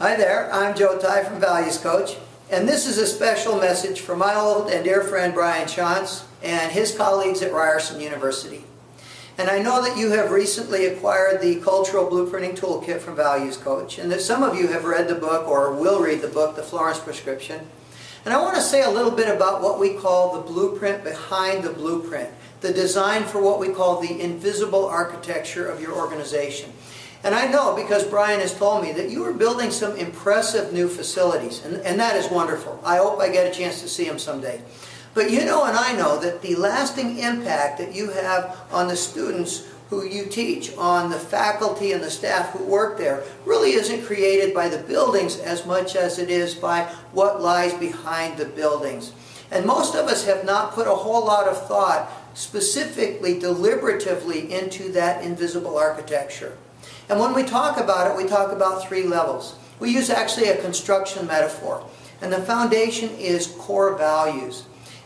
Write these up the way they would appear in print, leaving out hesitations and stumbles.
Hi there, I'm Joe Ty from Values Coach, and this is a special message for my old and dear friend Brian Shantz and his colleagues at Ryerson University. And I know that you have recently acquired the Cultural Blueprinting Toolkit from Values Coach, and that some of you have read the book or will read the book, The Florence Prescription. And I want to say a little bit about what we call the blueprint behind the blueprint, the design for what we call the invisible architecture of your organization. And I know, because Brian has told me, that you are building some impressive new facilities, and that is wonderful. I hope I get a chance to see them someday. But you know and I know that the lasting impact that you have on the students who you teach, on the faculty and the staff who work there, really isn't created by the buildings as much as it is by what lies behind the buildings. And most of us have not put a whole lot of thought, specifically, deliberatively, into that invisible architecture. And when we talk about it, we talk about three levels. We use actually a construction metaphor. And the foundation is core values.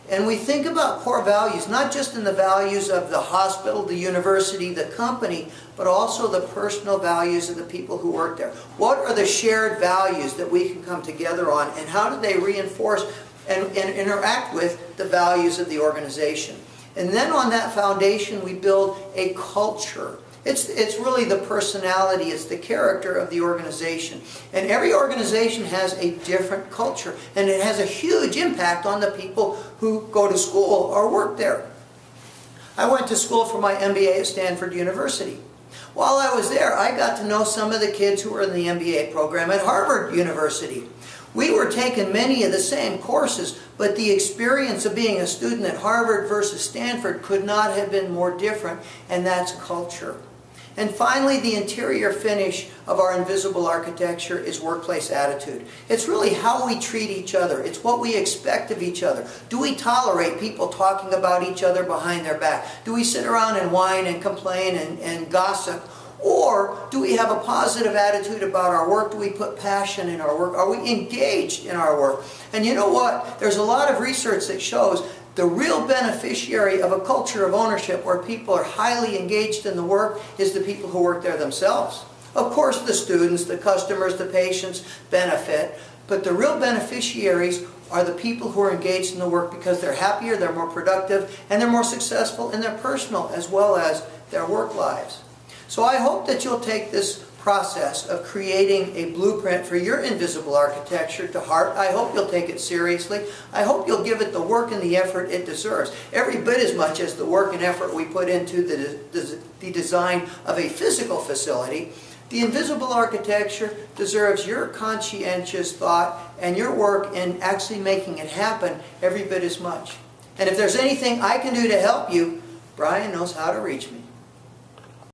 And we think about core values not just in the values of the hospital, the university, the company, but also the personal values of the people who work there. What are the shared values that we can come together on, and how do they reinforce and interact with the values of the organization? And then on that foundation we build a culture. It's really the personality, it's the character of the organization. And every organization has a different culture, and it has a huge impact on the people who go to school or work there. I went to school for my MBA at Stanford University. While I was there, I got to know some of the kids who were in the MBA program at Harvard University. We were taking many of the same courses, but the experience of being a student at Harvard versus Stanford could not have been more different, and that's culture. And finally, the interior finish of our invisible architecture is workplace attitude. It's really how we treat each other. It's what we expect of each other. Do we tolerate people talking about each other behind their back? Do we sit around and whine and complain and gossip? Or do we have a positive attitude about our work? Do we put passion in our work? Are we engaged in our work? And you know what? There's a lot of research that shows the real beneficiary of a culture of ownership where people are highly engaged in the work is the people who work there themselves. Of course, the students, the customers, the patients benefit, but the real beneficiaries are the people who are engaged in the work because they're happier, they're more productive, and they're more successful in their personal as well as their work lives. So I hope that you'll take this process of creating a blueprint for your invisible architecture to heart. I hope you'll take it seriously. I hope you'll give it the work and the effort it deserves, every bit as much as the work and effort we put into the design of a physical facility. The invisible architecture deserves your conscientious thought and your work in actually making it happen every bit as much. And if there's anything I can do to help you, Brian knows how to reach me.